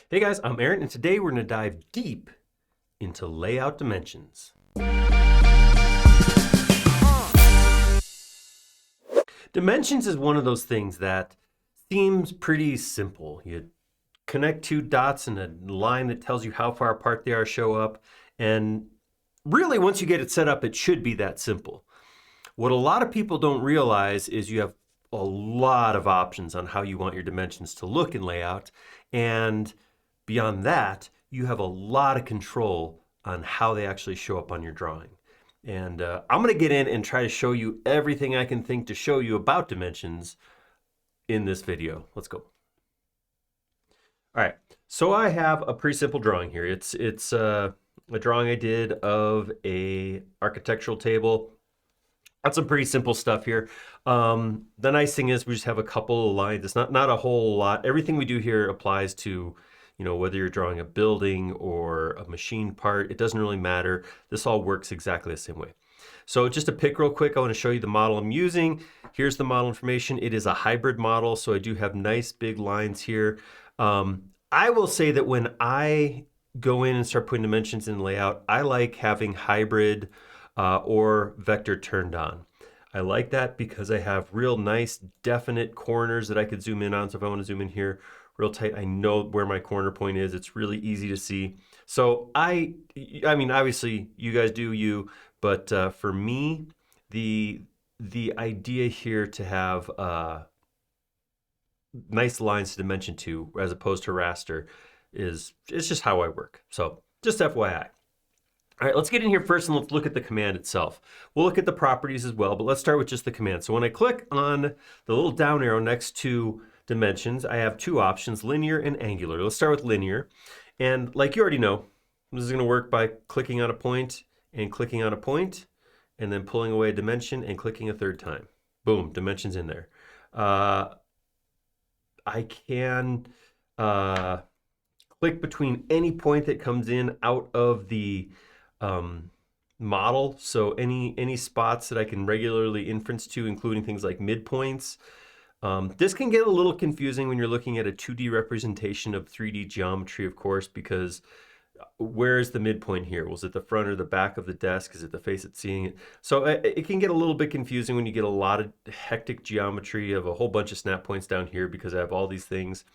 Hey guys, I'm Aaron, and today we're going to dive deep into layout dimensions. Dimensions is one of those things that seems pretty simple. You connect two dots and a line that tells you how far apart they are show up, and really once you get it set up, it should be that simple. What a lot of people don't realize is you have a lot of options on how you want your dimensions to look in layout, and beyond that, you have a lot of control on how they actually show up on your drawing. And I'm going to get in and try to show you everything I can think to show you about dimensions in this video. Let's go. All right, so I have a pretty simple drawing here. It's a drawing I did of a architectural table. That's some pretty simple stuff here. The nice thing is we just have a couple of lines. It's not a whole lot. Everything we do here applies to, whether you're drawing a building or a machine part, it doesn't really matter. This all works exactly the same way. So just to pick real quick, I want to show you the model I'm using. Here's the model information. It is a hybrid model, so I do have nice big lines here. I will say that when I go in and start putting dimensions in layout, I like having hybrid or vector turned on. I like that because I have real nice definite corners that I could zoom in on. So if I want to zoom in here real tight, I know where my corner point is. It's really easy to see. So I mean, obviously you guys do you, but for me, the idea here to have nice lines to dimension to as opposed to raster it's just how I work. So just FYI. All right, let's get in here first and let's look at the command itself. We'll look at the properties as well, but let's start with just the command. So when I click on the little down arrow next to dimensions, I have two options, linear and angular. Let's start with linear. And like you already know, this is going to work by clicking on a point and clicking on a point, and then pulling away a dimension and clicking a third time. Boom, dimensions in there. I can click between any point that comes in out of the model. So any spots that I can regularly inference to, including things like midpoints. This can get a little confusing when you're looking at a 2D representation of 3D geometry, of course, because where is the midpoint here? Was it the front or the back of the desk? Is it the face that's seeing it? So it can get a little bit confusing when you get a lot of hectic geometry of a whole bunch of snap points down here because I have all these things.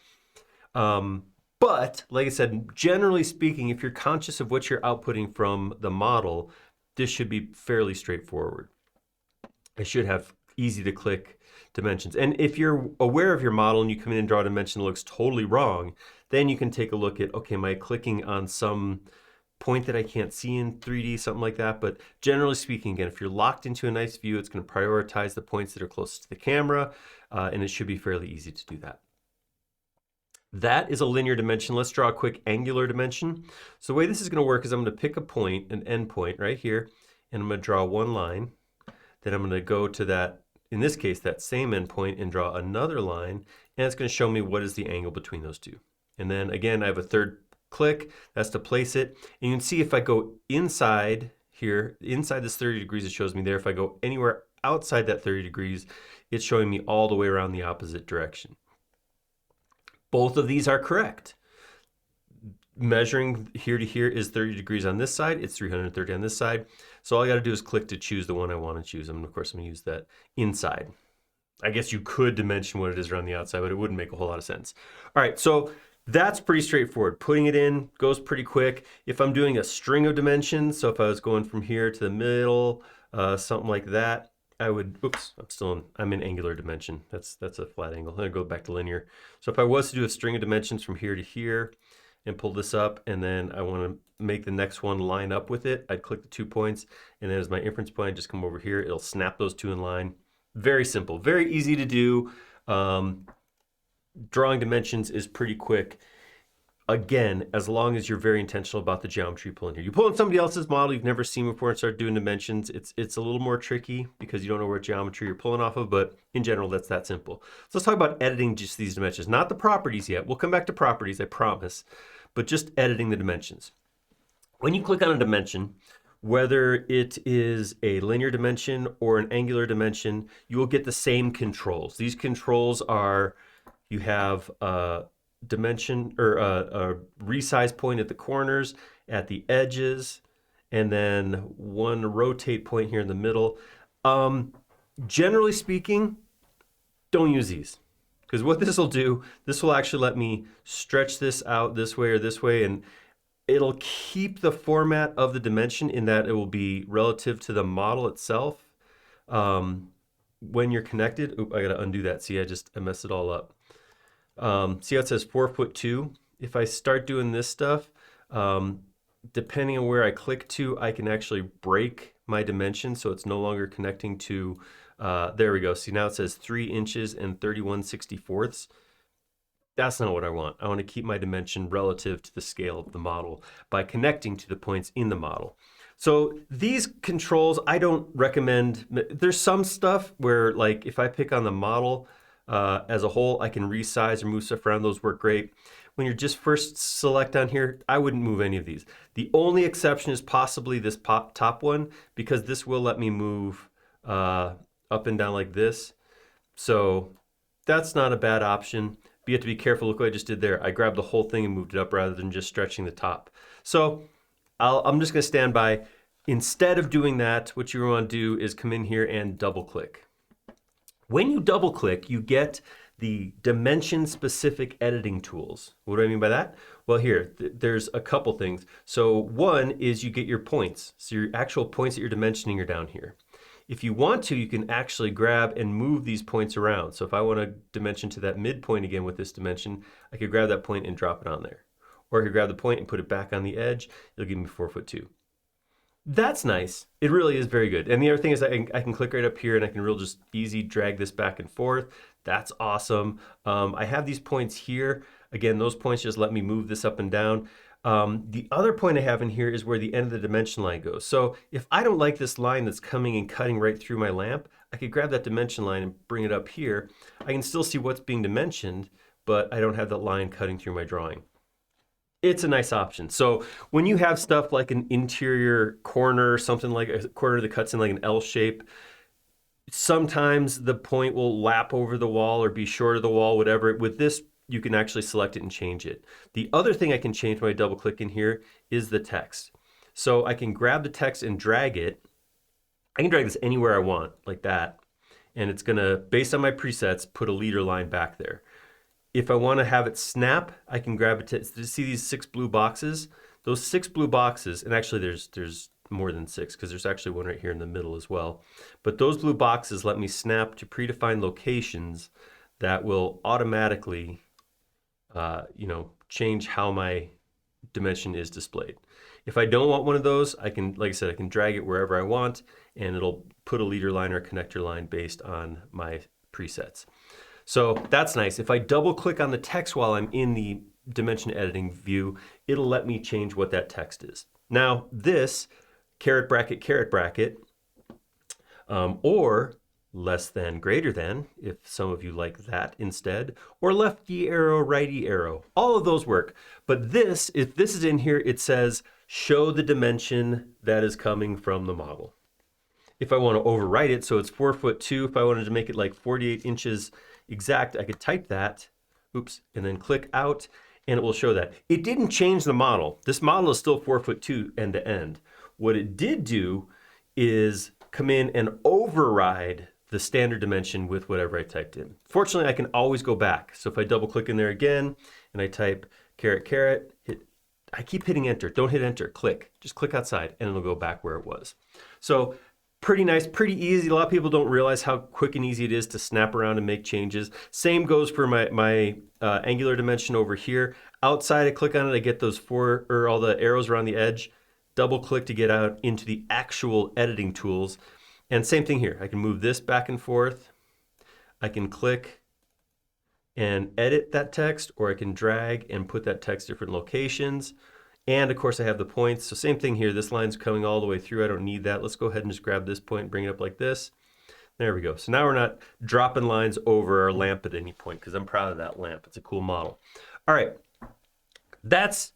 But like I said, generally speaking, if you're conscious of what you're outputting from the model, this should be fairly straightforward. I should have easy to click dimensions. And if you're aware of your model and you come in and draw a dimension that looks totally wrong, then you can take a look at, okay, am I clicking on some point that I can't see in 3D, something like that. But generally speaking, again, if you're locked into a nice view, it's going to prioritize the points that are closest to the camera, and it should be fairly easy to do that. That is a linear dimension. Let's draw a quick angular dimension. So the way this is going to work is I'm going to pick a point, an endpoint right here, and I'm going to draw one line. Then I'm going to go to that, in this case, that same endpoint and draw another line, and it's going to show me what is the angle between those two. And then again, I have a third click, that's to place it. And you can see if I go inside here, inside this 30 degrees, it shows me there. If I go anywhere outside that 30 degrees, it's showing me all the way around the opposite direction. Both of these are correct. Measuring here to here is 30 degrees on this side. It's 330 on this side. So all I got to do is click to choose the one I want to choose. And of course, I'm going to use that inside. I guess you could dimension what it is around the outside, but it wouldn't make a whole lot of sense. All right, so that's pretty straightforward. Putting it in goes pretty quick. If I'm doing a string of dimensions, so if I was going from here to the middle, something like that, I would, oops, I'm in angular dimension. That's a flat angle. I'm gonna go back to linear. So if I was to do a string of dimensions from here to here and pull this up, and then I want to make the next one line up with it, I'd click the 2 points, and then as my inference point, I just come over here, it'll snap those two in line. Very simple, very easy to do. Drawing dimensions is pretty quick. Again, as long as you're very intentional about the geometry you pull in here. You pull in somebody else's model you've never seen before and start doing dimensions, it's a little more tricky because you don't know what geometry you're pulling off of, but in general, that's that simple. So let's talk about editing just these dimensions, not the properties yet. We'll come back to properties, I promise, but just editing the dimensions. When you click on a dimension, whether it is a linear dimension or an angular dimension, you will get the same controls. These controls are, you have dimension or a resize point at the corners, at the edges, and then one rotate point here in the middle. Generally speaking, don't use these. Because what this will do, this will actually let me stretch this out this way or this way, and it'll keep the format of the dimension in that it will be relative to the model itself. When you're connected, I gotta undo that. See, I messed it all up. See how it says 4'2"? If I start doing this stuff, depending on where I click to, I can actually break my dimension so it's no longer connecting to, there we go. See, now it says 3 inches and 31/64. That's not what I want. I want to keep my dimension relative to the scale of the model by connecting to the points in the model. So these controls, I don't recommend. There's some stuff where, like, if I pick on the model as a whole, I can resize or move stuff around. Those work great. When you're just first select on here, I wouldn't move any of these. The only exception is possibly this top one, because this will let me move up and down like this. So that's not a bad option. But you have to be careful. Look what I just did there. I grabbed the whole thing and moved it up rather than just stretching the top. So I'm just going to stand by. Instead of doing that, what you want to do is come in here and double click. When you double click, you get the dimension specific editing tools. What do I mean by that? Well, here, there's a couple things. So one is you get your points. So your actual points that you're dimensioning are down here. If you want to, you can actually grab and move these points around. So if I want to dimension to that midpoint again with this dimension, I could grab that point and drop it on there. Or I could grab the point and put it back on the edge. It'll give me 4'2". That's nice. It really is very good. And the other thing is I can click right up here and I can real just easy drag this back and forth. That's awesome. I have these points here. Again, those points just let me move this up and down. The other point I have in here is where the end of the dimension line goes. So if I don't like this line that's coming and cutting right through my lamp, I could grab that dimension line and bring it up here. I can still see what's being dimensioned, but I don't have that line cutting through my drawing. It's a nice option. So when you have stuff like an interior corner, something like a corner that cuts in like an L shape, sometimes the point will lap over the wall or be short of the wall, whatever. With this, you can actually select it and change it. The other thing I can change when I double click in here is the text. So I can grab the text and drag it. I can drag this anywhere I want, like that. And it's gonna, based on my presets, put a leader line back there. If I want to have it snap, I can grab it to see these 6 blue boxes. Those 6 blue boxes, and actually there's more than 6 because there's actually one right here in the middle as well. But those blue boxes let me snap to predefined locations that will automatically, change how my dimension is displayed. If I don't want one of those, I can, like I said, I can drag it wherever I want, and it'll put a leader line or a connector line based on my presets. So that's nice. If I double click on the text while I'm in the dimension editing view, it'll let me change what that text is. Now this caret bracket, or less than, greater than, if some of you like that instead, or lefty arrow, righty arrow, all of those work. But this, if this is in here, it says show the dimension that is coming from the model. If I want to overwrite it, so it's 4'2", if I wanted to make it like 48 inches exact, I could type that, oops, and then click out, and it will show that. It didn't change the model. This model is still 4'2" end to end. What it did do is come in and override the standard dimension with whatever I typed in. Fortunately, I can always go back. So if I double click in there again, and I type caret, I keep hitting enter. Don't hit enter, click. Just click outside, and it'll go back where it was. So pretty nice, pretty easy. A lot of people don't realize how quick and easy it is to snap around and make changes. Same goes for my angular dimension over here. Outside, I click on it, I get those all the arrows around the edge. Double click to get out into the actual editing tools. And same thing here. I can move this back and forth. I can click and edit that text, or I can drag and put that text different locations. And of course I have the points. So same thing here, this line's coming all the way through. I don't need that. Let's go ahead and just grab this point and bring it up like this. There we go. So now we're not dropping lines over our lamp at any point because I'm proud of that lamp. It's a cool model. All right. That's,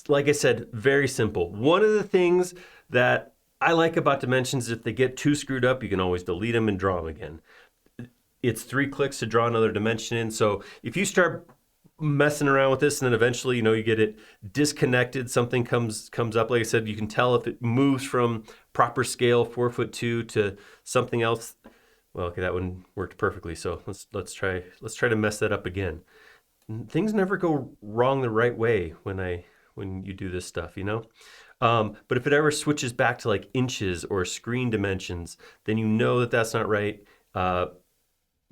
like I said, very simple. One of the things that I like about dimensions, if they get too screwed up, you can always delete them and draw them again. It's 3 clicks to draw another dimension in. So if you start messing around with this, and then eventually, you get it disconnected. Something comes up. Like I said, you can tell if it moves from proper scale 4'2" to something else. Well, okay, that one worked perfectly. So let's try to mess that up again. Things never go wrong the right way when you do this stuff, But if it ever switches back to like inches or screen dimensions, then you know that that's not right.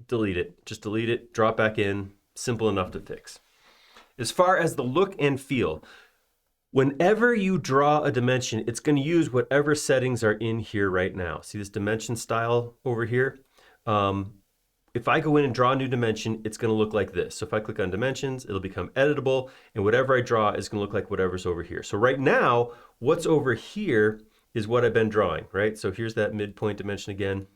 Delete it. Just delete it, drop back in. Simple enough to fix. As far as the look and feel, whenever you draw a dimension, it's going to use whatever settings are in here right now. See this dimension style over here? If I go in and draw a new dimension, it's going to look like this. So if I click on dimensions, it'll become editable, and whatever I draw is going to look like whatever's over here. So right now, what's over here is what I've been drawing, right? So here's that midpoint dimension again.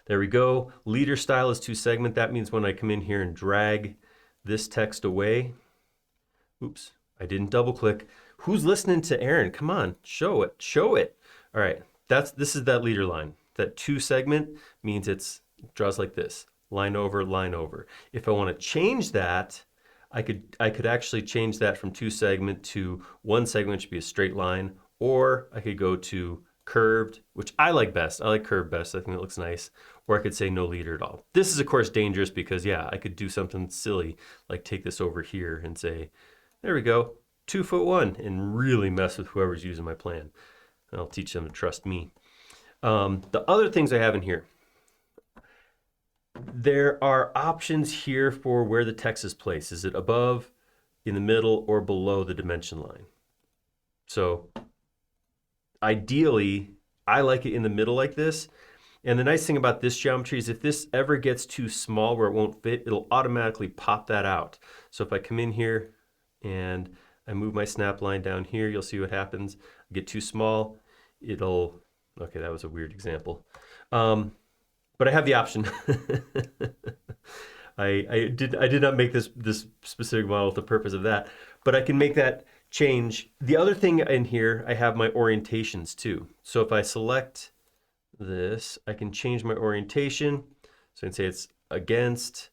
There we go. Leader style is 2-segment. That means when I come in here and drag this text away, oops, I didn't double click. Who's listening to Aaron? Come on, show it, show it. All right, this is that leader line. That 2-segment means it draws like this, line over, line over. If I want to change that, I could actually change that from 2-segment to 1-segment, which would be a straight line, or I could go to curved, which I like best. I like curved best. I think it looks nice. Or I could say no leader at all. This is of course dangerous because yeah, I could do something silly like take this over here and say, there we go, 2'1", and really mess with whoever's using my plan. And I'll teach them to trust me. The other things I have in here, there are options here for where the text is placed. Is it above, in the middle, or below the dimension line? So ideally, I like it in the middle like this. And the nice thing about this geometry is if this ever gets too small where it won't fit, it'll automatically pop that out. So if I come in here and I move my snap line down here, you'll see what happens. I get too small, okay, that was a weird example. But I have the option. I did not make this specific model with the purpose of that, but I can make that change. The other thing in here, I have my orientations too. So if I select this, I can change my orientation. So I can say it's against,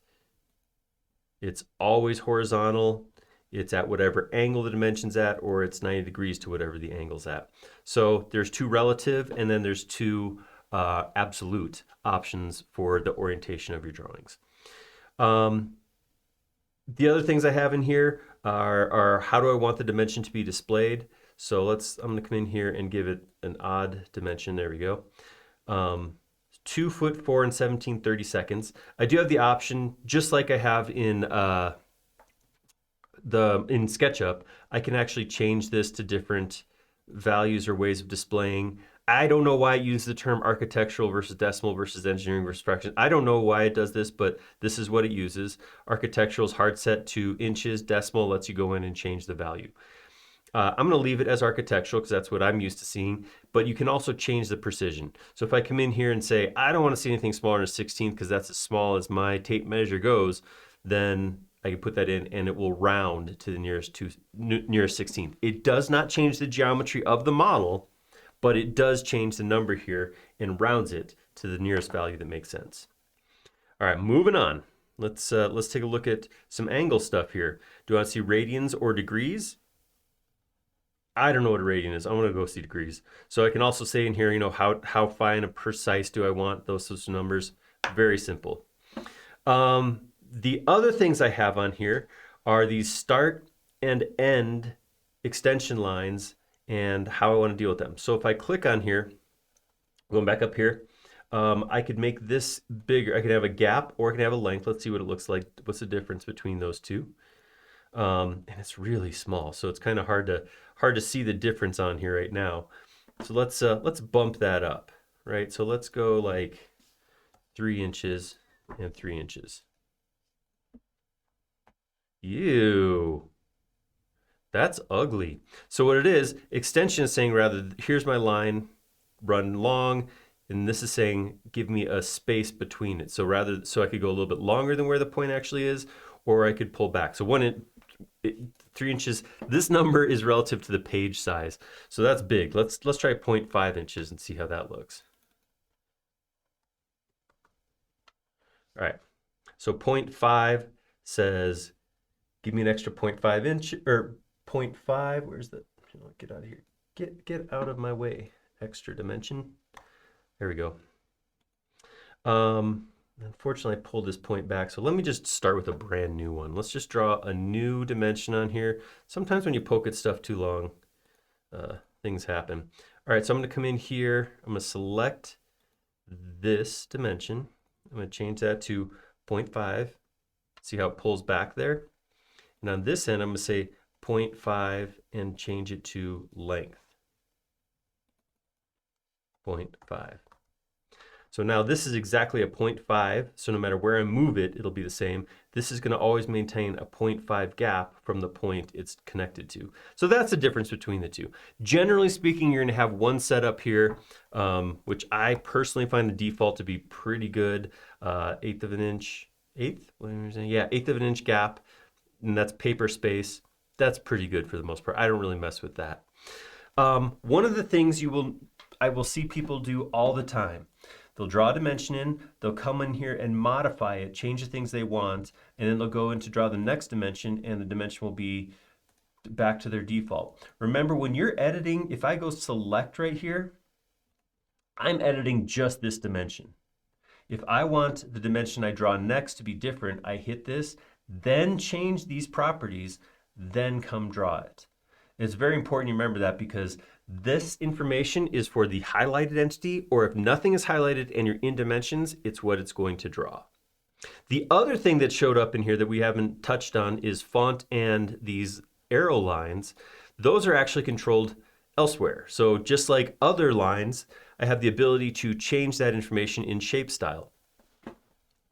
it's always horizontal, it's at whatever angle the dimension's at, or it's 90 degrees to whatever the angle's at. So there's 2 relative, and then there's 2 absolute options for the orientation of your drawings. The other things I have in here are how do I want the dimension to be displayed. So I'm gonna come in here and give it an odd dimension. There we go. 2'4" and 17/32. I do have the option, just like I have in SketchUp, I can actually change this to different values or ways of displaying. I don't know why it uses the term architectural versus decimal versus engineering versus fraction. I don't know why it does this, but this is what it uses. Architectural is hard set to inches. Decimal lets you go in and change the value. I'm going to leave it as architectural because that's what I'm used to seeing, but you can also change the precision. So if I come in here and say, I don't want to see anything smaller than a 16th because that's as small as my tape measure goes, then I can put that in and it will round to the nearest 16th. It does not change the geometry of the model, but it does change the number here and rounds it to the nearest value that makes sense. All right, moving on. Let's take a look at some angle stuff here. Do I want to see radians or degrees? I don't know what a radian is. I'm going to go see degrees. So I can also say in here, how fine and precise do I want those sorts of numbers? Very simple. The other things I have on here are these start and end extension lines and how I want to deal with them. So if I click on here, going back up here, I could make this bigger. I could have a gap or I can have a length. Let's see what it looks like. What's the difference between those two? And it's really small, so it's kind of hard to see the difference on here right now. So let's bump that up, right? So let's go like 3 inches and 3 inches. Ew, that's ugly. So what it is, extension is saying here's my line, run long, and this is saying give me a space between it. So I could go a little bit longer than where the point actually is, or I could pull back. So 3 inches, this number is relative to the page size. So that's big. Let's try 0.5 inches and see how that looks. All right, so 0.5 says give me an extra 0.5 inch or zero point 0.5. Where's the, get out of here. Get out of my way. Extra dimension. There we go. Unfortunately, I pulled this point back. So let me just start with a brand new one. Let's just draw a new dimension on here. Sometimes when you poke at stuff too long, things happen. All right, so I'm going to come in here. I'm going to select this dimension. I'm going to change that to 0.5. See how it pulls back there? And on this end, I'm going to say 0.5 and change it to length. 0.5. So now this is exactly a 0.5. So no matter where I move it, it'll be the same. This is going to always maintain a 0.5 gap from the point it's connected to. So that's the difference between the two. Generally speaking, you're going to have one setup here, which I personally find the default to be pretty good. Eighth of an inch, eighth of an inch gap, and that's paper space. That's pretty good for the most part. I don't really mess with that. One of the things I will see people do all the time. They'll draw a dimension in, they'll come in here and modify it, change the things they want, and then they'll go in to draw the next dimension, and the dimension will be back to their default. Remember, when you're editing, if I go select right here, I'm editing just this dimension. If I want the dimension I draw next to be different, I hit this, then change these properties, then come draw it. It's very important you remember that, because this information is for the highlighted entity, or if nothing is highlighted and you're in dimensions, it's what it's going to draw. The other thing that showed up in here that we haven't touched on is font and these arrow lines. Those are actually controlled elsewhere. So just like other lines, I have the ability to change that information in shape style.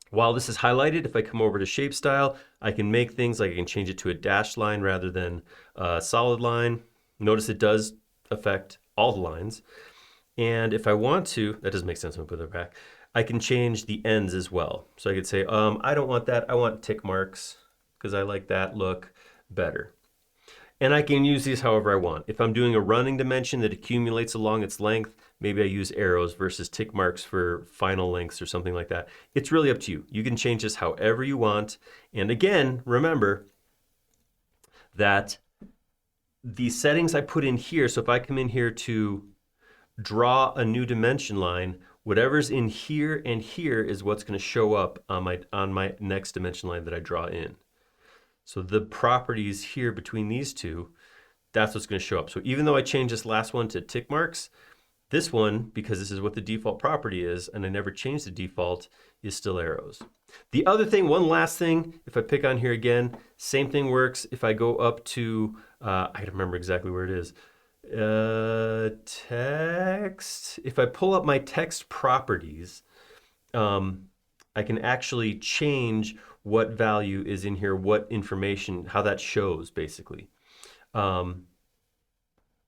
While this is highlighted, if I come over to shape style, I can make things like I can change it to a dashed line rather than a solid line. Notice it does affect all the lines. And if I want to, that doesn't make sense, I'm gonna put it back. I can change the ends as well. So I could say, I don't want that, I want tick marks, because I like that look better. And I can use these however I want. If I'm doing a running dimension that accumulates along its length, maybe I use arrows versus tick marks for final lengths or something like that. It's really up to you. You can change this however you want. And again, remember that the settings I put in here, so if I come in here to draw a new dimension line, whatever's in here and here is what's going to show up on my next dimension line that I draw in. So the properties here between these two, that's what's going to show up. So even though I changed this last one to tick marks, this one, because this is what the default property is, and I never changed the default, is still arrows. The other thing, one last thing, if I pick on here again, same thing works. If I go up to, I gotta remember exactly where it is. Text. If I pull up my text properties, I can actually change what value is in here, what information, how that shows basically. There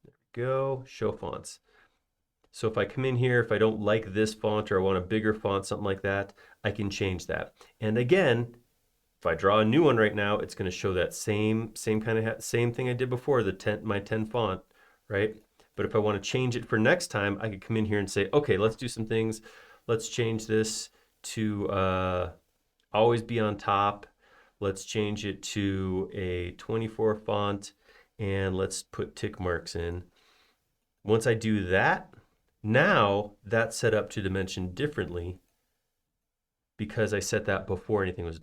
we go, show fonts. So if I come in here, if I don't like this font or I want a bigger font, something like that, I can change that. And again, if I draw a new one right now, it's going to show that same thing I did before, my 10 font, right? But if I want to change it for next time, I could come in here and say, okay, let's do some things. Let's change this to always be on top. Let's change it to a 24 font, and let's put tick marks in. Once I do that, now that's set up to dimension differently because I set that before anything was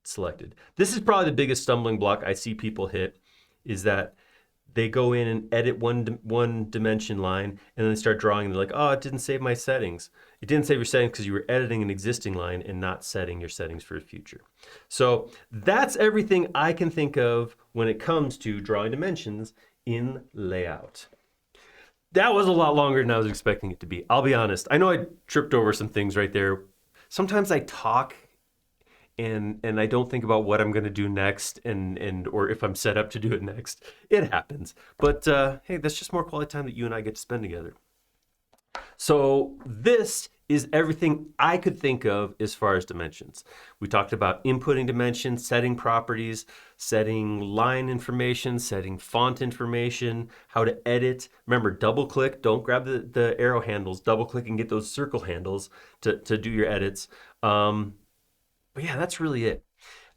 selected. This is probably the biggest stumbling block I see people hit, is that they go in and edit one dimension line and then they start drawing and they're like, oh, it didn't save my settings. It didn't save your settings because you were editing an existing line and not setting your settings for the future. So that's everything I can think of when it comes to drawing dimensions in LayOut. That was a lot longer than I was expecting it to be. I'll be honest. I know I tripped over some things right there. Sometimes I talk and I don't think about what I'm going to do next or if I'm set up to do it next. It happens. But hey, that's just more quality time that you and I get to spend together. So this is everything I could think of as far as dimensions. We talked about inputting dimensions, setting properties, setting line information, setting font information, how to edit. Remember, double click, don't grab the arrow handles, double click and get those circle handles to do your edits. But yeah, that's really it.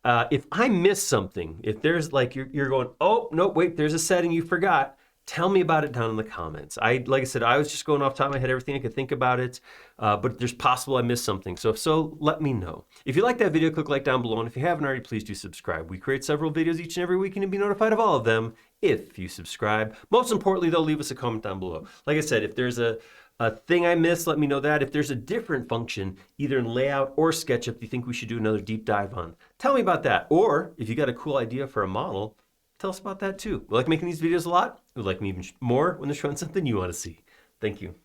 If I miss something, if there's like you're going, oh no, wait, there's a setting you forgot. Tell me about it down in the comments. Like I said, I was just going off the top of my head, everything I could think about it, but there's possible I missed something. So if so, let me know. If you like that video, click like down below, and if you haven't already, please do subscribe. We create several videos each and every week, and you'll be notified of all of them if you subscribe. Most importantly, though, leave us a comment down below. Like I said, if there's a thing I missed, let me know that. If there's a different function, either in LayOut or SketchUp, you think we should do another deep dive on, tell me about that. Or if you got a cool idea for a model, tell us about that too. We like making these videos a lot. We like them even more when they're showing something you want to see. Thank you.